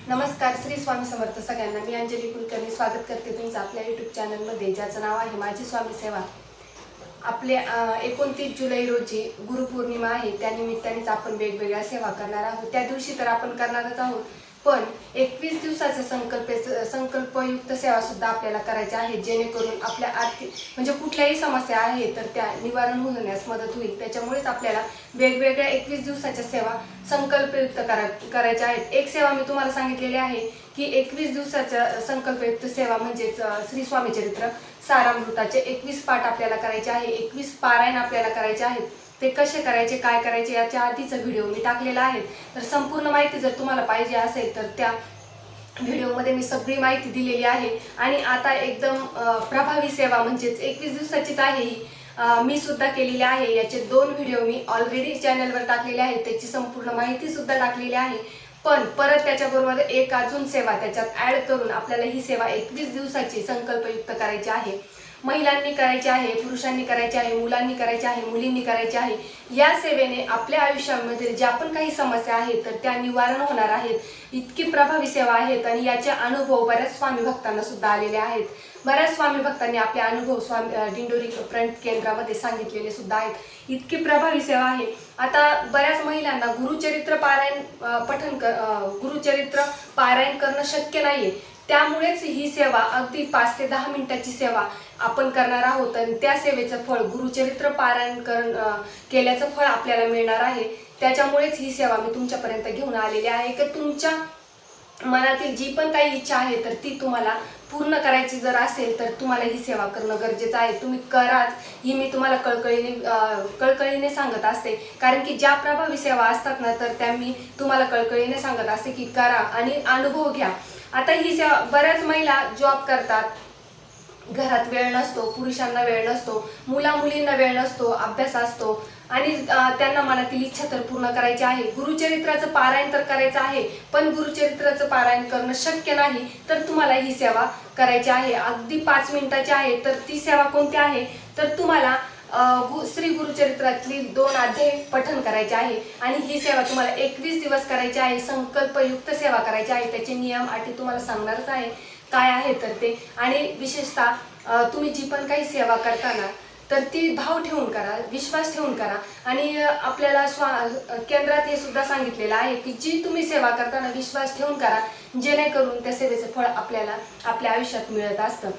नमस्कार, श्री स्वामी समर्थ सगळ्यांना। मी अंजली कुलकर्णी स्वागत करते तुमचं आपल्या YouTube चॅनलमध्ये, ज्याचं नाव आहे माझी स्वामी सेवा। आपले 29 जुलै रोजी गुरुपौर्णिमा आहे, त्या निमित्तानेच आपण वेगवेगळ्या सेवा करणार आहोत। त्या दिवशी तर आपण करणारच आहोत, पण 21 दिवसाचे संकल्पयुक्त सेवा सुद्धा आपल्याला करायच्या आहे, जेणेकरून आपल्या आर्थिक म्हणजे कुठल्याही समस्या आहे तर त्या निवारण होण्यास मदत होईल। त्याच्यामुळेच आपल्याला वेगवेगळ्या 21 दिवसाच्या सेवा संकल्पयुक्त करायच्या आहेत। एक सेवा मी तुम्हाला सांगितलेली आहे की 21 दिवसाच्या संकल्पयुक्त सेवा म्हणजे श्री स्वामी चरित्र सारामृताचे 21 पाठ आपल्याला करायचे आहे, 21 पारायण आपल्याला करायचे आहेत। ते कसे करायचे, काय करायचे याच्या आधीचा व्हिडिओ मी टाकलेला आहे, तर संपूर्ण माहिती जर तुम्हाला पाहिजे असेल तर त्या व्हिडिओमध्ये मी सगळी माहिती दिलेली आहे। आणि आता एकदम प्रभावी सेवा म्हणजेच 21 दिवसाचीच आहे ही, मी सुद्धा केलेली आहे। याचे 2 व्हिडिओ मी ऑलरेडी चॅनलवर टाकलेले आहेत, त्याची संपूर्ण माहिती सुद्धा टाकलेली आहे। पण परत त्याच्याबरोबर एक अजून सेवा त्याच्यात ऍड करून आपल्याला ही सेवा 21 दिवसाची संकल्पयुक्त करायची आहे। महिलांनी करायची आहे, पुरुषांनी करायची आहे, मुलांनी करायची आहे, मुलींनी करायची आहे। या सेवेने आपल्या आयुष्यामध्ये ज्या पण काही समस्या आहेत तर त्या निवारण होणार आहेत। इतकी प्रभावी सेवा आहेत आणि याचे अनुभव बऱ्याच स्वामी भक्तांना सुद्धा आलेले आहेत। बऱ्याच स्वामी भक्तांनी आपले अनुभव स्वामी दिंडोरी फ्रंट केंद्रामध्ये सांगितलेले सुद्धा आहेत। इतकी प्रभावी सेवा आहे। आता बऱ्याच महिलांना गुरुचरित्र पारायण करणं शक्य नाहीये, त्यामुळेच ही सेवा अगदी 5 ते 10 मिनिटाची सेवा आपण करणार आहोत आणि त्या सेवेचं फळ गुरुचरित्र पारायण केल्याचं फळ आपल्याला मिळणार आहे। त्याच्यामुळेच ही सेवा मी तुमच्यापर्यंत घेऊन आलेली आहे की तुमच्या मनातील जी पण काही इच्छा आहे तर ती तुम्हाला पूर्ण करायची जर असेल तर तुम्हाला ही सेवा करणं गरजेचं आहे। तुम्ही कराच ही मी तुम्हाला कळकळीने सांगत असते, कारण की ज्या प्रभावी सेवा असतात ना तर त्या मी तुम्हाला कळकळीने सांगत असते की करा आणि अनुभव घ्या। आता ही सेवा बऱ्याच महिला जॉब करतात, घरात वेळ नसतो, पुरुषांना वेळ नसतो, मुलींना वेळ नसतो, अभ्यास असतो आणि त्यांना मनातील इच्छा तर पूर्ण करायची आहे। गुरुचरित्राचं पारायण तर करायचं आहे, पण गुरुचरित्राचं पारायण करणं शक्य नाही तर तुम्हाला ही सेवा करायची आहे। अगदी 5 मिनिटाची आहे। तर ती सेवा कोणती आहे तर तुम्हाला श्री गुरुचरित्रातली 2 अध्याय पठण करायचे आहे आणि ही सेवा तुम्हाला 21 दिवस करायची आहे। संकल्पयुक्त सेवा करायची आहे। त्याचे नियम अटी तुम्हाला सांगणारच आहे काय आहे तर ते, आणि विशेषतः तुम्ही जी पण काही सेवा करताना तर ती भाव ठेवून करा, विश्वास ठेवून करा। आणि आपल्याला केंद्रात हे सुद्धा सांगितलेलं आहे की जी तुम्ही सेवा करताना विश्वास ठेवून करा, जेणेकरून त्या सेवेचं फळ आपल्याला आपल्या आयुष्यात मिळत असतं।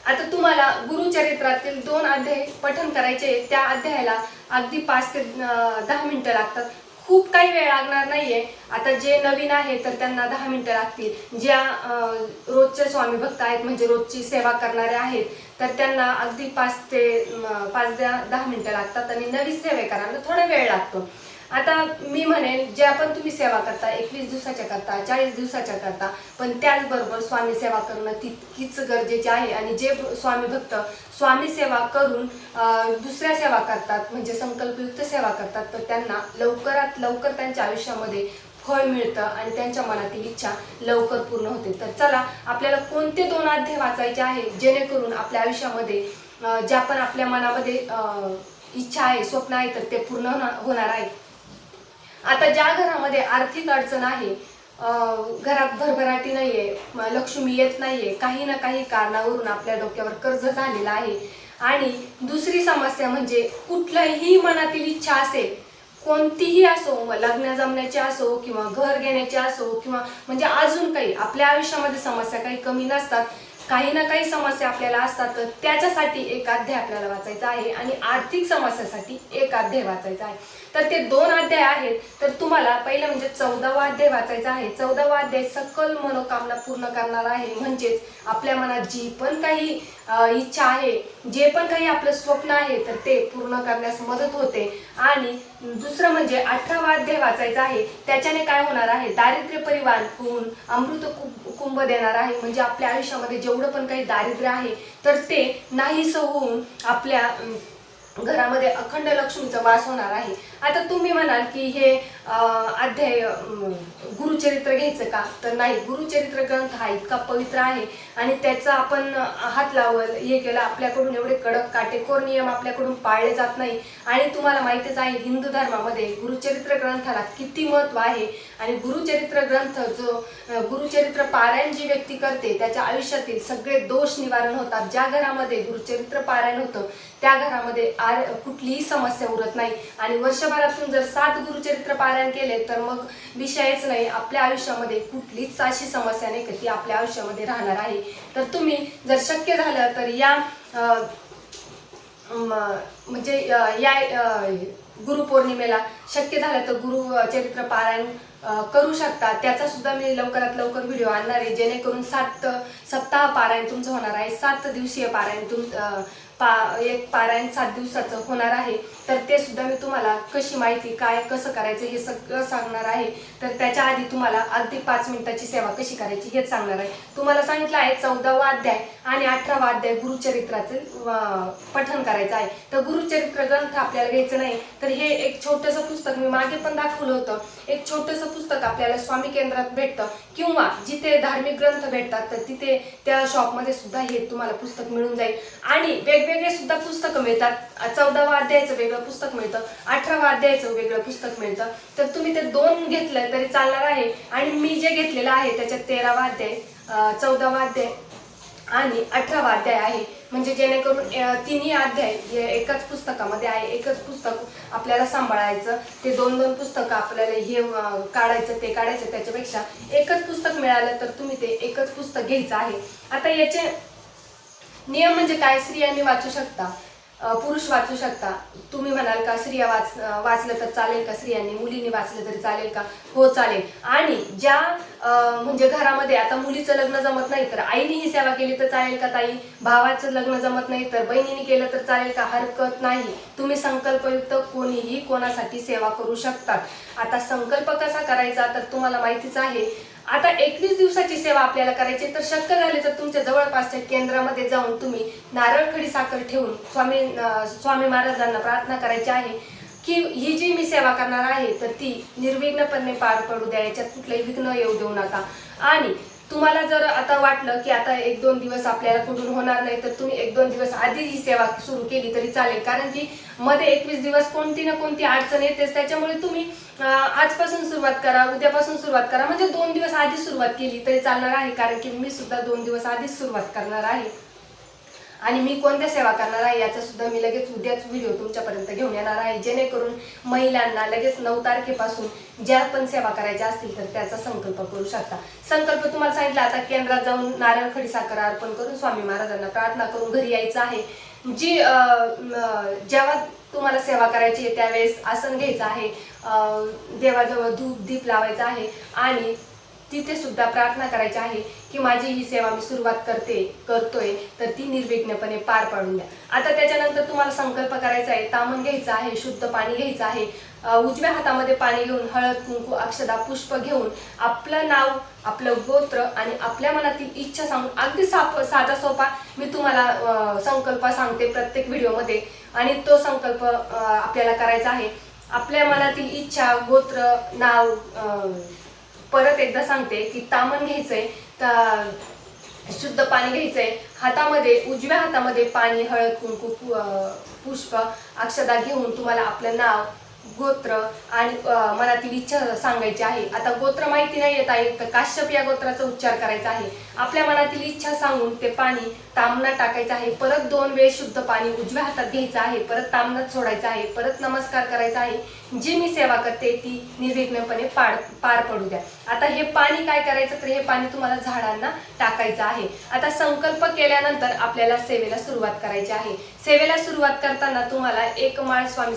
आता तुम्हाला गुरुचरित्रातील 2 अध्याय पठण करायचे, त्या अध्यायाला अगदी 5 ते 10 मिनिटं लागतात, खूप काही वेळ लागणार नाहीये। आता जे नवीन आहे तर त्यांना 10 मिनिटं लागतील, ज्या रोजचे स्वामी भक्त आहेत म्हणजे रोजची सेवा करणारे आहेत तर त्यांना अगदी 5 ते 10 मिनिटं लागतात आणि नवीन सेवेकरांना थोडा वेळ लागतो। आता मी म्हणेन ज्या पण तुम्ही सेवा करता 21 दिवसाच्या करता, 40 दिवसाच्या करता, पण त्याचबरोबर स्वामी सेवा करणं तितकीच गरजेचे आहे। आणि जे स्वामी भक्त स्वामी सेवा करून दुसऱ्या सेवा करतात म्हणजे संकल्पयुक्त सेवा करतात तर त्यांना लवकरात लवकर त्यांच्या आयुष्यामध्ये फळ मिळतं आणि त्यांच्या मनातील इच्छा लवकर पूर्ण होते। तर चला, आपल्याला कोणते 2 अध्याय वाचायचे आहे जेणेकरून आपल्या आयुष्यामध्ये ज्या पण आपल्या मनामध्ये इच्छा आहे, स्वप्न आहे तर ते पूर्ण होणार आहे। आता ज्या घरामध्ये आर्थिक अडचण आहे, घरात भरभराटी नाहीये, लक्ष्मी येत नाहीये, काही ना काही कारणावरून आपल्या डोक्यावर कर्ज झालेलं आहे, आणि दुसरी समस्या म्हणजे कुठल्याही मनातील इच्छा असेल, कोणतीही असो, लग्न जमण्याची असो किंवा घर घेण्याची असो किंवा म्हणजे अजून काही आपल्या आयुष्यामध्ये समस्या काही कमी नसतात, काही ना काही समस्या आपल्याला असतात, तर त्याच्यासाठी एक अध्याय आपल्याला वाचायचा आहे आणि आर्थिक समस्यासाठी एक अध्याय वाचायचा आहे। तर ते 2 अध्याय आहेत। तर तुम्हाला पहिलं म्हणजे 14वा अध्याय वाचायचा आहे। 14वा अध्याय सकल मनोकामना पूर्ण करणारा आहे, म्हणजेच आपल्या मनात जी पण काही इच्छा आहे, जे पण काही आपलं स्वप्न आहे तर ते पूर्ण करण्यास मदत होते। आणि दुसरं म्हणजे 18वा अध्याय वाचायचा आहे। त्याच्याने काय होणार आहे, दारिद्र्य परिवार होऊन अमृत कुंभ देणार आहे, म्हणजे आपल्या आयुष्यामध्ये जेवढं पण काही दारिद्र्य आहे तर ते नाहीसं होऊन आपल्या घरामध्ये अखंड लक्ष्मीचा वास होणार आहे। आता तुम्ही म्हणाल की हे अध्याय गुरुचरित्र घ्यायचं का? तर नाही, गुरुचरित्र ग्रंथ हा इतका पवित्र आहे आणि त्याचा आपण हात लावल हे केलं, आपल्याकडून एवढे कडक काटेकोर नियम आपल्याकडून पाळले जात नाही. आणि तुम्हाला माहितीच आहे हिंदू धर्मामध्ये गुरुचरित्र ग्रंथाला किती महत्व आहे. आणि गुरुचरित्र ग्रंथ जो गुरुचरित्र पारायण जी व्यक्ती करते त्याच्या आयुष्यातील सगळे दोष निवारण होतात. ज्या घरामध्ये गुरुचरित्र पारायण होतं त्या घरामध्ये कुठलीही समस्या उरत नाही. आणि वर्षभरातून जर 7 गुरुचरित्र पारायण केले तर मग विषयच नाही, आपल्या आयुष्यामध्ये कुठलीच अशी समस्या नाही की ती आपल्या आयुष्यामध्ये राहणार आहे. तर तुम्ही जर शक्य झालं तर या म्हणजे या गुरुपौर्णिमेला शक्य झालं तर गुरुचरित्र पारायण करू शकता. त्याचा सुद्धा मी लवकरात लवकर व्हिडिओ आणणार आहे, जेणेकरून 7 सप्ताह पारायण तुमचं होणार आहे. 7 दिवसीय पारायण एक पारायण 7 दिवसाचं होणार आहे. तर ते सुद्धा मी तुम्हाला कशी माहिती काय कसं करायचं हे सगळं सांगणार आहे. तर त्याच्या आधी तुम्हाला अगदी 5 मिनिटाची सेवा कशी करायची हेच सांगणार आहे. तुम्हाला सांगितलं आहे 14वा अध्याय आणि 18वा अध्याय गुरुचरित्राचं पठण करायचं आहे. तर गुरुचरित्र ग्रंथ आपल्याला घ्यायचं नाही, तर हे एक छोटंसं पुस्तक मी मागे पण दाखवलं होतं. एक छोटंसं पुस्तक आपल्याला स्वामी केंद्रात भेटतं किंवा जिथे धार्मिक ग्रंथ भेटतात तर तिथे त्या शॉपमध्ये सुद्धा हे तुम्हाला पुस्तक मिळून जाईल. आणि वेगवेगळे सुद्धा पुस्तकं मिळतात. 14वा अध्यायाचं वेगळं पुस्तक मिळतं, 18वा अध्यायाचं वेगळं पुस्तक मिळतं. तर तुम्ही ते 2 घेतलं तरी चालणार आहे. आणि मी जे घेतलेलं आहे त्याच्यात 13वा अध्याय 14वा अध्याय आणि 18वा अध्याय आहे. म्हणजे जेणेकरून तिन्ही अध्याय एकाच पुस्तकामध्ये आहे. एकच पुस्तक आपल्याला सांभाळायचं, ते 2-2 पुस्तकं आपल्याला हे काढायचं ते काढायचं, त्याच्यापेक्षा एकच पुस्तक मिळालं तर तुम्ही ते एकच पुस्तक घ्यायचं आहे. आता याचे नियम म्हणजे काय? स्त्रियांनी वाचू शकता, पुरुष वाचू शकता. तुम्ही म्हणाल का स्त्रिया वाचलं तर चालेल का? स्त्रियांनी मुलींनी वाचलं तरी चालेल का? हो चालेल. आणि ज्या म्हणजे घरामध्ये आता मुलीचं लग्न जमत नाही तर आईने ही सेवा केली तर चालेल का ताई? भावाचं लग्न जमत नाही तर बहिणीने केलं तर चालेल का? हरकत नाही. तुम्ही संकल्पयुक्त कोणीही कोणासाठी सेवा करू शकतात. आता संकल्प कसा करायचा तर तुम्हाला माहितीच आहे. आता 21 दिवसाची सेवा आपल्याला करायची, तर शक्य झाले तर तुमच्या जवळपासच्या केंद्रामध्ये जाऊन तुम्ही नारळ खडी साखर ठेवून स्वामी महाराजांना प्रार्थना करायची आहे की ही जी मी सेवा करणार आहे तर ती निर्विघ्नपणे पार पडू द्या, याच्यात कुठलंही विघ्न येऊ देऊ नका. आणि तुम्हाला जर आता वाटलं की आता 1-2 दिवस आपल्याला कुठून होणार नाही तर तुम्ही 1-2 दिवस आधी ही सेवा सुरू केली तरी चालेल. कारण की मध्ये 21 दिवस कोणती ना कोणती अडचण येतेच. त्याच्यामुळे तुम्ही आजपासून सुरुवात करा, उद्यापासून सुरुवात करा, म्हणजे 2 दिवस आधी सुरुवात केली तरी चालणार आहे. कारण की मी सुद्धा 2 दिवस आधीच सुरुवात करणार आहे. आणि मी कोणत्या सेवा करणार आहे याचा सुद्धा मी लगेच उद्याच व्हिडिओ तुमच्यापर्यंत घेऊन येणार आहे, जेणेकरून महिलांना लगेच 9 तारखेपासून ज्या पण सेवा करायच्या असतील तर त्याचा संकल्प करू शकता. संकल्प तुम्हाला सांगितलं. आता केंद्रात जाऊन नारळ खडी साखर अर्पण करून स्वामी महाराजांना प्रार्थना करून घरी यायचं आहे. जी जेव्हा तुम्हाला सेवा करायची आहे त्यावेळेस आसन घ्यायचं आहे, देवाजवळ धूप दीप लावायचा आहे आणि तिथे सुद्धा प्रार्थना करायची आहे की माझी ही सेवा मी सुरुवात करतोय तर ती निर्विघ्नपणे पार पाडून द्या. आता त्याच्यानंतर तुम्हाला संकल्प करायचा आहे. तामण घ्यायचं आहे, शुद्ध पाणी घ्यायचं आहे. उजव्या हातामध्ये पाणी घेऊन हळद कुंकू अक्षदा पुष्प घेऊन आपलं नाव, आपलं गोत्र आणि आपल्या मनातील इच्छा सांगून अगदी साधा सोपा मी तुम्हाला संकल्प सांगते प्रत्येक व्हिडिओमध्ये. आणि तो संकल्प आपल्याला करायचा आहे. आपल्या मनातील इच्छा, गोत्र, नाव परत एकदा सांगते की तामण घ्यायचंय, शुद्ध पाणी घ्यायचंय, हातामध्ये उजव्या हातामध्ये पाणी, हळद कुंकू पुष्प अक्षदा घेऊन तुम्हाला आपलं नाव, गोत्र आणि मनातील इच्छा सांगायची आहे. आता गोत्र माहिती नाही येत आहे तर काश्यप या गोत्राचा उच्चार करायचा आहे. आपल्या मनातील इच्छा सांगून ते पाणी तामणात टाकायचं आहे. परत 2 वेळ शुद्ध पाणी उजव्या हातात घ्यायचं आहे, परत तामणात सोडायचं आहे, परत नमस्कार करायचा आहे. जी मी सेवा करते ती निर्विघ्नपणे पार पडू द्या. आता हे पाणी काय करायचं तर हे पाणी तुम्हाला झाडांना टाकायचं आहे. आता संकल्प केल्यानंतर आपल्याला सेवेला सुरुवात करायची आहे. सेवेला सुरुवात करताना तुम्हाला 1 माळ स्वामी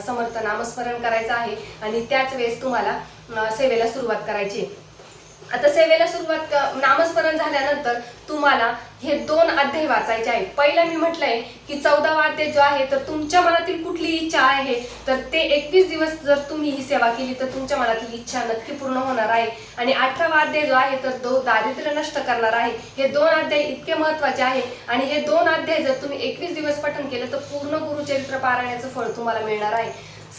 समर्थ नामस्मरण करायचं आहे आणि त्याच वेळेस तुम्हाला सेवेला सुरुवात करायची. आता सेवेला सुरुवात नामस्मरण झाल्यानंतर तुम्हाला हे 2 अध्याय वाचायचे आहे. पहिला मी म्हटलंय की 14वा अध्याय जो आहे तर तुमच्या मनातील कुठली इच्छा आहे तर ते 21 दिवस जर तुम्ही ही सेवा केली तर तुमच्या मनातील इच्छा नक्की पूर्ण होणार आहे. आणि 18वा अध्याय जो आहे तर दारिद्र्य नष्ट करणार आहे. हे 2 अध्याय इतके महत्वाचे आहे आणि हे 2 अध्याय जर तुम्ही 21 दिवस पठण केलं तर पूर्ण गुरुचरित्र पारायणाचं फळ तुम्हाला मिळणार आहे.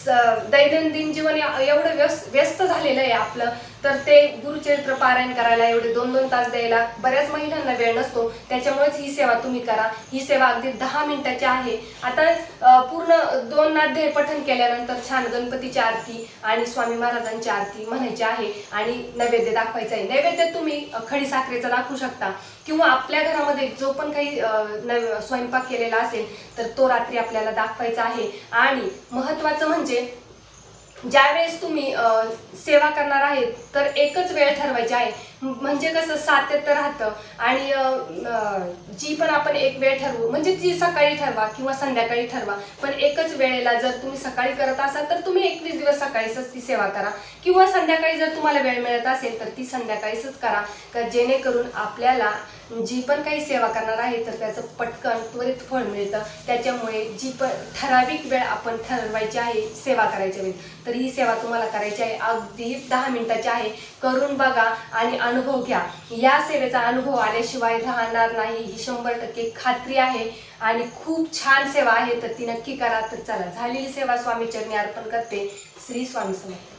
दैनंदिन जीवन एवढं व्यस्त झालेलं आहे आपलं, तर ते गुरुचरित्र पारायण करायला एवढे 2-2 तास द्यायला बऱ्याच महिलांना वेळ नसतो. त्याच्यामुळेच ही सेवा तुम्ही करा. ही सेवा अगदी 10 मिनिटाची आहे. आता पूर्ण 2 अध्याय पठण केल्यानंतर छान गणपतीची आरती आणि स्वामी महाराजांची आरती म्हणायची आहे आणि नैवेद्य दाखवायचा आहे. नैवेद्य तुम्ही खडी साखरेचा दाखवू शकता किंवा आपल्या घरामध्ये जो पण काही स्वयंपाक केलेला असेल तर तो रात्री आपल्याला दाखवायचा आहे. आणि महत्त्वाचं म्हणजे ज्यावेळेस तुम्ही सेवा करणार आहेत तर एकच वेळ ठरवायची आहे. म्हणजे कसं सातत्य राहतं आणि जी पण आपण एक वेळ ठरवू, म्हणजे ती सकाळी ठरवा किंवा संध्याकाळी ठरवा, पण एकच वेळेला जर तुम्ही सकाळी करत असाल तर तुम्ही 21 दिवस सकाळीच ती सेवा करा किंवा संध्याकाळी जर तुम्हाला वेळ मिळत असेल तर ती संध्याकाळीच करा, का जेणेकरून आपल्याला जी पण काही सेवा करणार आहे तर त्याचं पटकन त्वरित फळ मिळतं. त्याच्यामुळे जी पण ठराविक वेळ आपण ठरवायची आहे सेवा करायच्या वेळी, तर ही सेवा तुम्हाला करायची आहे. अगदी 10 मिनिटाची आहे. करून बघा आणि अनुभव घ्या. या सेवेचा अनुभव आल्याशिवाय राहणार नाही ही 100% खात्री आहे आणि खूप छान सेवा आहे, तर ती नक्की करा. तर चला, झालेली सेवा स्वामी चरणी अर्पण करते. श्री स्वामी समर्थ.